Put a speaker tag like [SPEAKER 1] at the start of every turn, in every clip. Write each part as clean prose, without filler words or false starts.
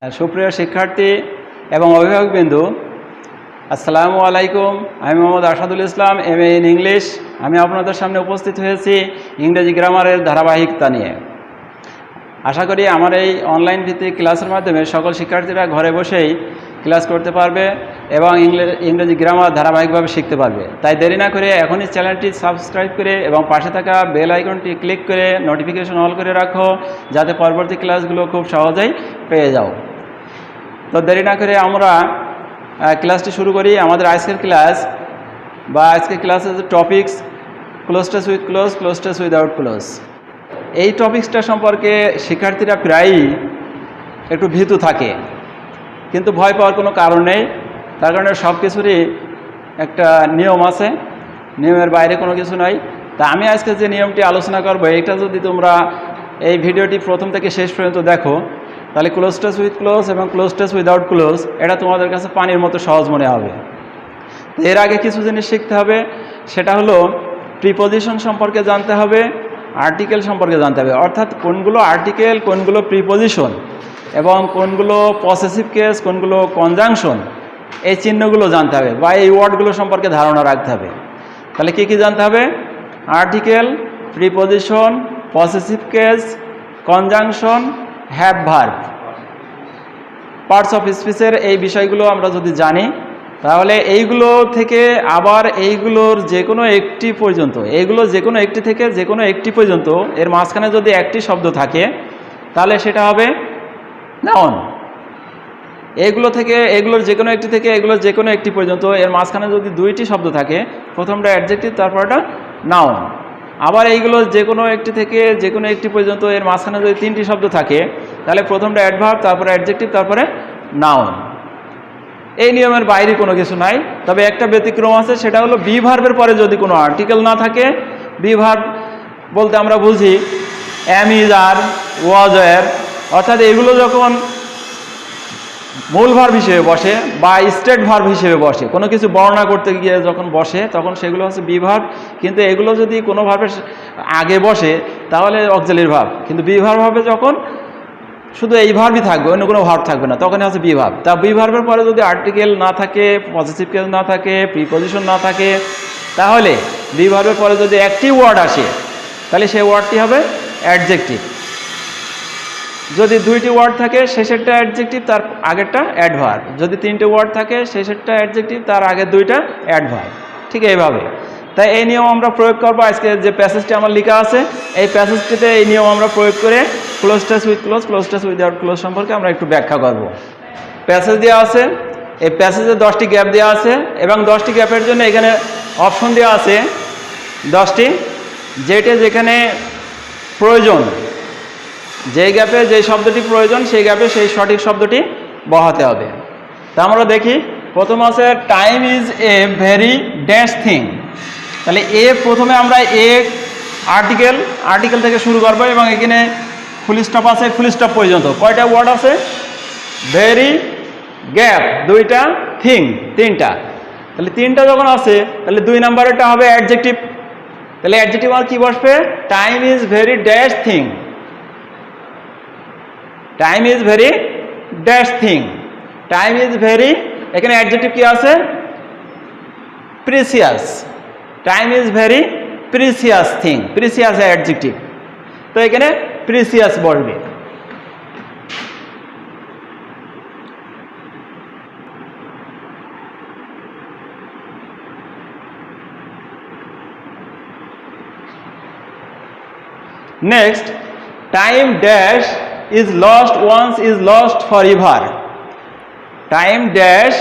[SPEAKER 1] সুপ্রিয় শিক্ষার্থী এবং অভিভাবকবৃন্দ, আসসালামু আলাইকুম। আমি মোহাম্মদ আসাদুল ইসলাম, MA ইন ইংলিশ। আমি আপনাদের সামনে উপস্থিত হয়েছি ইংরেজি গ্রামারের ধারাবাহিকতা নিয়ে। আশা করি আমার এই অনলাইন ভিত্তিক ক্লাসের মাধ্যমে সকল শিক্ষার্থীরা ঘরে বসেই ক্লাস করতে পারবে এবং ইংরেজি গ্রামার ধারাবাহিকভাবে শিখতে পারবে। তাই দেরি না করে এখনই চ্যানেলটি সাবস্ক্রাইব করে এবং পাশে থাকা বেল আইকনটি ক্লিক করে নোটিফিকেশন অল করে রাখো, যাতে পরবর্তী ক্লাসগুলো খুব সহজেই পেয়ে যাও। তো দেরি না করে আমরা ক্লাসটি শুরু করি। আমাদের আজকের ক্লাস বা আজকের ক্লাসের topics cloze test with clues, cloze test without clues. এই টপিক্সটা সম্পর্কে শিক্ষার্থীরা প্রায়ই একটু ভীতু থাকে, কিন্তু ভয় পাওয়ার কোনো কারণ নেই। তার কারণে সব কিছুরই একটা নিয়ম আছে, নিয়মের বাইরে কোনো কিছু নয়। তা আমি আজকে যে নিয়মটি আলোচনা করব, এটা যদি তোমরা এই ভিডিওটি প্রথম থেকে শেষ পর্যন্ত দেখো, তাহলে ক্লোজ টেস উইথ ক্লোজ এবং ক্লোজ টেস উইদাউট ক্লোজ এটা তোমাদের কাছে পানির মতো সহজ মনে হবে। তো এর আগে কিছু জিনিস শিখতে হবে, সেটা হলো প্রিপোজিশন সম্পর্কে জানতে হবে, আর্টিকেল সম্পর্কে জানতে হবে, অর্থাৎ কোনগুলো আর্টিকেল, কোনগুলো প্রিপোজিশন এবং কোনগুলো পসেসিভ কেস, কোনগুলো কনজাংশন, এই চিহ্নগুলো জানতে হবে বা এই ওয়ার্ডগুলো সম্পর্কে ধারণা রাখতে হবে। তাহলে কী কী জানতে হবে? Article, preposition, possessive case, conjunction, have verb, parts of স্পিচের এই বিষয়গুলো আমরা যদি জানি, তাহলে এইগুলো থেকে আবার এইগুলোর যে কোনো একটি পর্যন্ত, এইগুলো যে কোনো একটি থেকে যে কোনো একটি পর্যন্ত এর মাঝখানে যদি একটি শব্দ থাকে, তাহলে সেটা হবে নাউন। এগুলো থেকে এগুলোর যে কোনো একটি থেকে এগুলোর যে কোনো একটি পর্যন্ত এর মাঝখানে যদি দুইটি শব্দ থাকে, প্রথমটা অ্যাডজেক্টিভ, তারপরটা নাউন। আবার এইগুলো যে কোনো একটি থেকে যে কোনো একটি পর্যন্ত এর মাঝখানে যদি তিনটি শব্দ থাকে, তাহলে প্রথমটা অ্যাডভার্ব, তারপরে অ্যাডজেক্টিভ, তারপরে নাউন। এই নিয়মের বাইরে কোনো কিছু নাই। তবে একটা ব্যতিক্রম আছে, সেটা হলো বি ভার্বের পরে যদি কোনো আর্টিকেল না থাকে। বি ভার্ব বলতে আমরা বুঝি am, is, are, was, were, অর্থাৎ এগুলো যখন মূল ভার্ব হিসেবে বসে বা স্টেট ভার্ব হিসেবে বসে, কোনো কিছু বর্ণনা করতে গিয়ে যখন বসে, তখন সেগুলো হচ্ছে বি ভার্ব। কিন্তু এগুলো যদি কোনো ভার্বের আগে বসে, তাহলে অক্সিলারি ভার্ব। কিন্তু বি ভার্ব হবে যখন শুধু এই ভার্বই থাকবে, অন্য কোনো ভার্ব থাকবে না, তখনই হচ্ছে বি ভার্ব। তা বি ভার্বের পরে যদি আর্টিকেল না থাকে, পজিটিভ কেস না থাকে, প্রিপোজিশন না থাকে, তাহলে বি ভার্বের পরে যদি একটি ওয়ার্ড আসে, তাহলে সেই ওয়ার্ডটি হবে অ্যাডজেক্টিভ। যদি দুইটি ওয়ার্ড থাকে, শেষেরটা অ্যাডজেক্টিভ, তার আগেরটা অ্যাডভার্ব। যদি তিনটে ওয়ার্ড থাকে, শেষেরটা অ্যাডজেক্টিভ, তার আগের দুইটা অ্যাডভার্ব। ঠিক এইভাবে। তাই এই নিয়ম আমরা প্রয়োগ করবো। আজকে যে প্যাসেজটি আমার লেখা আছে, এই প্যাসেজটিতে এই নিয়ম আমরা প্রয়োগ করে cloze test with clues, cloze test without clues সম্পর্কে আমরা একটু ব্যাখ্যা করব। প্যাসেজ দেওয়া আছে, এই প্যাসেজে 10টি গ্যাপ দেওয়া আছে এবং 10টি গ্যাপের জন্য এখানে অপশন দেওয়া আছে 10টি, যেখানে প্রয়োজন, যে গ্যাপে যে শব্দটি প্রয়োজন, সেই গ্যাপে সেই সঠিক শব্দটি বহাতে হবে। তা আমরা দেখি, প্রথম আছে time is a very dash thing. তাহলে প্রথমে আমরা আর্টিকেল থেকে শুরু করবো এবং এখানে ফুল স্টপ আছে, ফুল স্টপ পর্যন্ত কয়টা ওয়ার্ড আছে? ভেরি, গ্যাপ দুইটা, থিং তিনটা। তাহলে তিনটা যখন আছে, তাহলে 2 নম্বরেরটা হবে অ্যাডজেক্টিভ। তাহলে অ্যাডজেক্টিভ আর কি বসবে? Time is very dash thing. Time is very dash thing. Time is very, এখানে অ্যাডজেক্টিভ কি আছে? Precious. Time is very precious thing. Precious adjective, তো এখানে প্রিসিয়াস বসবে। Next, time dash is lost once is lost forever. Time dash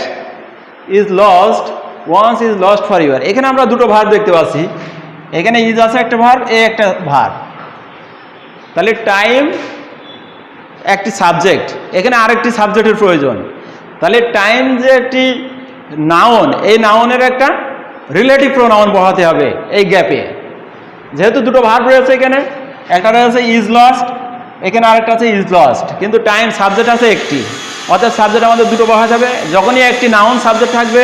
[SPEAKER 1] is lost once is lost forever. এখানে আমরা দুটো verb দেখতে পাচ্ছি, এখানে ইজ আছে একটা ভার্ব, একটা ভার্ব। তাহলে টাইম একটি সাবজেক্ট, এখানে আরেকটি সাবজেক্টের প্রয়োজন। তাহলে টাইম যে একটি নাউন, এই নাউনের একটা রিলেটিভ প্রোনাউন বহাতে হবে এই গ্যাপে। যেহেতু দুটো ভার্ব রয়েছে, এখানে একটা রয়েছে ইজ লস্ট, এখানে আরেকটা আছে ইজ লস্ট, কিন্তু টাইম সাবজেক্ট আছে একটি, অর্থাৎ সাবজেক্ট আমাদের দুটো বসা যাবে। যখনই একটি নাউন সাবজেক্ট থাকবে,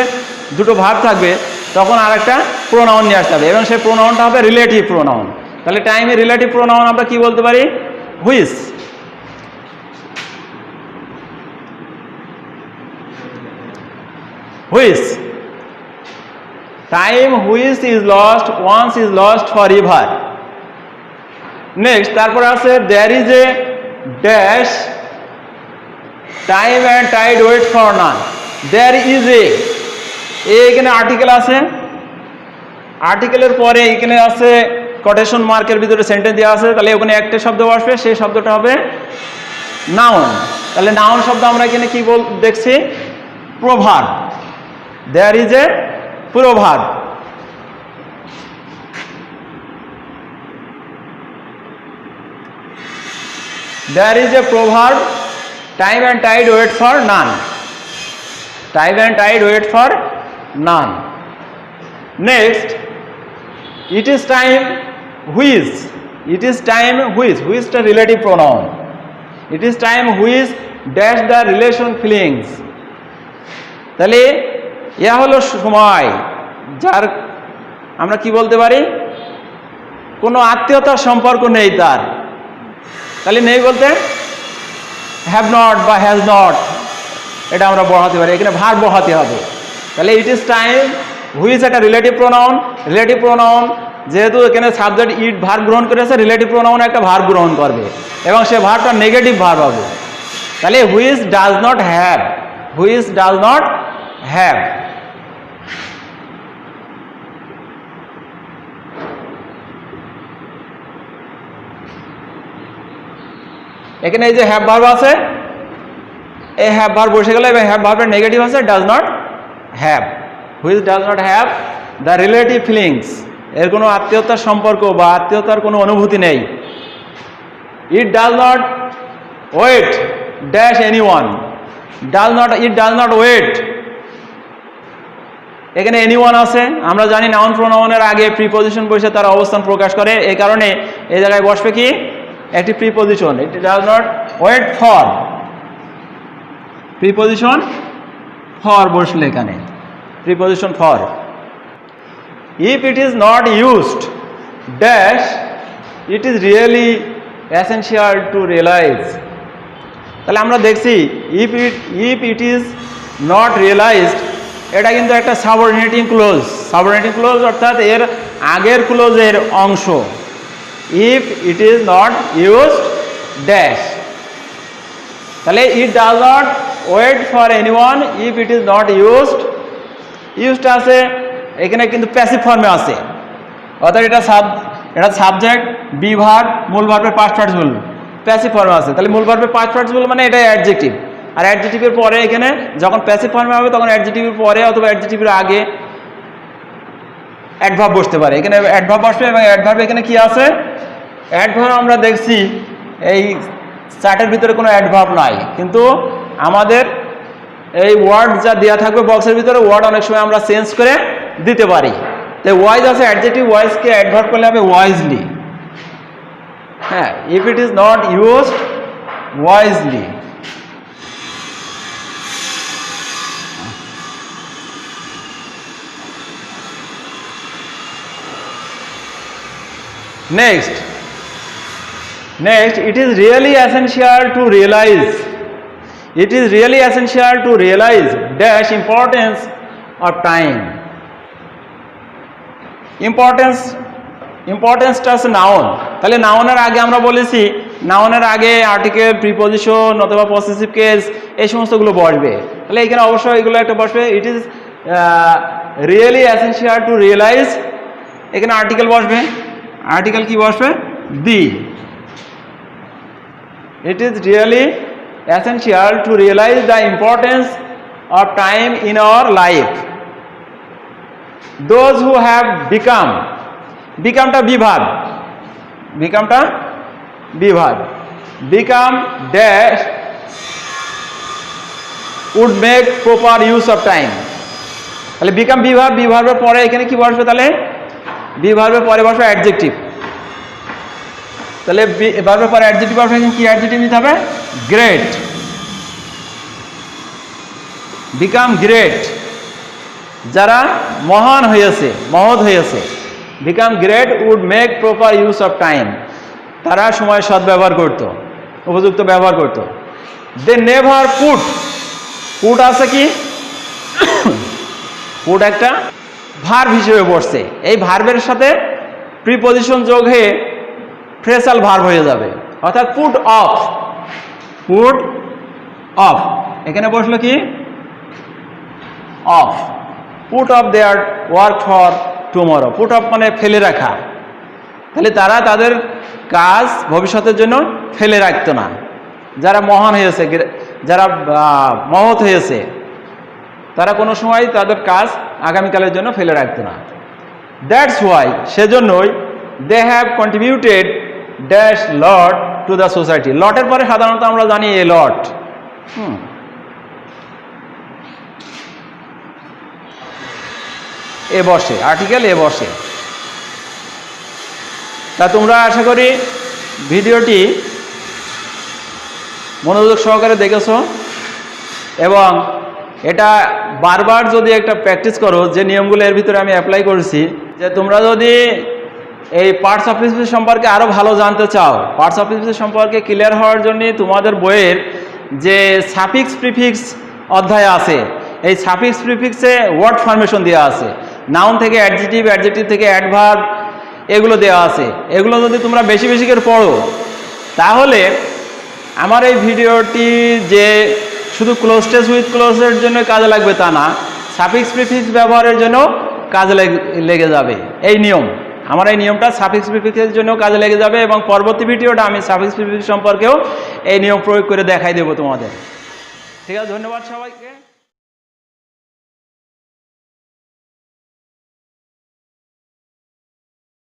[SPEAKER 1] দুটো ভার্ব থাকবে, তখন আরেকটা প্রোনাউন নিয়ে আসতে হবে এবং সেই প্রোনাউনটা হবে রিলেটিভ প্রোনাউন। তাহলে টাইমে রিলেটিভ প্রোনাউন আমরা কি বলতে পারি? Which. Which, time which is lost once is lost for ever. Next তারপরে আছে there is a dash time and tide wait for none. There is এখানে আর্টিকেল আছে, আর্টিকেলের পরে এখানে আছে কোটেশন মার্কের ভিতরে সেন্টেন্স দেওয়া আছে, তাহলে ওখানে একটা শব্দ আসবে, সেই শব্দটা হবে নাউন। তাহলে নাউন শব্দ আমরা এখানে কি দেখছি? প্রভাব। দেয়ার ইজ এ প্রভাব। There is a proverb, time and tide wait for none. Time and tide wait for none. Next, it is time which. It is time which. Which the relative pronoun. It is time which dash the relation feelings. তাহলে ইয়া হলো সময় যার আমরা কি বলতে পারি? কোনো আত্মীয়তার সম্পর্ক নেই তার। তাহলে নেই বলতে হ্যাভ নট বা হ্যাজ নট, এটা আমরা বহাতে পারি, এখানে ভার বহাতে হবে। তাহলে ইট ইজ টাইম হুইচ একটা রিলেটিভ প্রোনাউন। রিলেটিভ প্রোনাউন যেহেতু এখানে সাবজেক্ট ইট ভার গ্রহণ করেছে, রিলেটিভ প্রোনাউন একটা ভার গ্রহণ করবে এবং সে ভারটা নেগেটিভ ভার হবে। তাহলে which does not have, which does not have. এখানে এই যে হ্যাভ ভার্ব আছে, এই হ্যাভ ভার্ব বসে গেল এবং হ্যাভ ভার্বের নেগেটিভ আছে does not have. Which does not have the relative feelings, এর কোনো আত্মীয়তার সম্পর্ক বা আত্মীয়তার কোনো অনুভূতি নেই। It does not wait dash anyone, does not, it does not wait. এখানে এনি ওয়ান আছে, আমরা জানি নাউন প্রোনাউনের আগে প্রিপজিশন বসে তার অবস্থান প্রকাশ করে, এই কারণে এই জায়গায় বসবে কি একটি preposition. It does not wait for, preposition for বসলে এখানে preposition for. If it is not used dash it is really essential to realise. তাহলে আমরা দেখছি if it is not realised, এটা কিন্তু একটা সাবঅর্ডিনেটিং ক্লোজ। সাবঅর্ডিনেটিং ক্লোজ অর্থাৎ এর আগের ক্লোজের অংশ। If it is not used dash, তাহলে it does not wait for anyone if it is not used. Used আছে এখানে কিন্তু প্যাসিভ ফর্মে আছে, অর্থাৎ এটা সাবজেক্ট, বি ভার্ব, মূল ভার্বের পাস্ট পার্টিসিপল প্যাসিভ ফর্মে আছে। তাহলে মূল ভার্বের পাস্ট পার্টিসিপল মানে এটা অ্যাডজেক্টিভ, আর অ্যাডজেক্টিভের পরে এখানে যখন প্যাসিভ ফর্মে হবে তখন অ্যাডজেক্টিভের পরে অথবা অ্যাডজেক্টিভের আগে অ্যাডভার্ব বসতে পারে। এখানে অ্যাডভার্ব বসবে এবং অ্যাডভার্ব এখানে কি আছে? অ্যাডভার্ব আমরা দেখছি এই চার্টের ভিতরে কোনো অ্যাডভার্ব নাই, কিন্তু আমাদের এই ওয়ার্ড যা দেওয়া থাকবে বক্সের ভিতরে, ওয়ার্ড অনেক সময় আমরা চেঞ্জ করে দিতে পারি। তাই ওয়াইজ আছে, অ্যাডজেক্টিভ ওয়াইজকে অ্যাডভার্ব করলে হবে ওয়াইজলি। হ্যাঁ, if it is not used wisely. Next, it is really essential to realize. It is really essential to realize dash importance of time. ইম্পর্টেন্সটা আছে নাউন। তাহলে নাউনের আগে আমরা বলেছি, নাউনের আগে আর্টিকেল, প্রিপজিশন অথবা পসেসিভ কেস এই সমস্তগুলো বসবে। তাহলে এখানে অবশ্যই এগুলো একটা বসবে। It is really essential to realise, এখানে আর্টিকেল বসবে। আর্টিকেল কি বসবে? বি। It is really essential to realize the importance of time in our life. Those who have becomeটা বিভাগ, become dash would make proper use of time. তাহলে become বিভাগের পরে এখানে কি বসবে? তাহলে বিভাগের পরে বসবে অ্যাডজেক্টিভ। তাহলে ভার্বের পরে অ্যাডজেক্টিভ আসবে, কি অ্যাডজেক্টিভ নিতে হবে? গ্রেট। বিকাম গ্রেট, যারা মহান হয়েছে, মহৎ হয়েছে। Become great would make proper use of time, তারা সময় সদ্ব্যবহার করত, উপযুক্ত ব্যবহার করত। দে নেভার পুট পুট আছে কি পুট একটা ভার্ব হিসেবে বসছে, এই ভার্বের সাথে প্রিপজিশন যোগ হয়ে ফ্রেজাল ভার্ব হয়ে যাবে, অর্থাৎ পুট অফ। পুট অফ এখানে বসলো কি of. Put of their work for tomorrow. Put off মানে ফেলে রাখা, তাহলে তারা তাদের কাজ ভবিষ্যতের জন্য ফেলে রাখতো না। যারা মহান হয়েছে, যারা মহৎ হয়েছে, তারা কোনো সময় তাদের কাজ আগামীকালের জন্য ফেলে রাখতো না। দ্যাটস ওয়াই, সেজন্যই they have contributed dash lot to the society. লটের পরে সাধারণত আমরা জানি এ লট। এ বসে, আর্টিকেল এ বসে। তা তোমরা আশা করি ভিডিওটি মনোযোগ সহকারে দেখেছো এবং এটা বারবার যদি একটা প্র্যাকটিস করো, যে নিয়মগুলো এর ভিতরে আমি অ্যাপ্লাই করেছি, যে তোমরা যদি এই পার্টস অফ স্পিচ সম্পর্কে আরও ভালো জানতে চাও, পার্টস অফ স্পিচ সম্পর্কে ক্লিয়ার হওয়ার জন্য তোমাদের বইয়ের যে সাফিক্স প্রিফিক্স অধ্যায় আছে, এই সাফিক্স প্রিফিক্সে ওয়ার্ড ফরমেশন দেওয়া আছে, নাউন থেকে অ্যাডজেক্টিভ, অ্যাডজেক্টিভ থেকে অ্যাডভার্ব, এগুলো দেওয়া আছে। এগুলো যদি তোমরা বেশি বেশি করে পড়ো, তাহলে আমার এই ভিডিওটি যে শুধু ক্লোজ টেন্স উইথ ক্লোজের জন্য কাজে লাগবে তা না, সাফিক্স প্রিফিক্স ব্যবহারের জন্য কাজে লেগে যাবে। এই নিয়ম, আমার এই নিয়মটা সাফিক্স প্রিফিক্সের জন্য কাজে লেগে যাবে এবং পরবর্তী ভিডিওটা আমি সাফিক্স প্রিফিক্স সম্পর্কেও এই নিয়ম প্রয়োগ করে দেখাই দেবো তোমাদের। ঠিক আছে, ধন্যবাদ সবাইকে।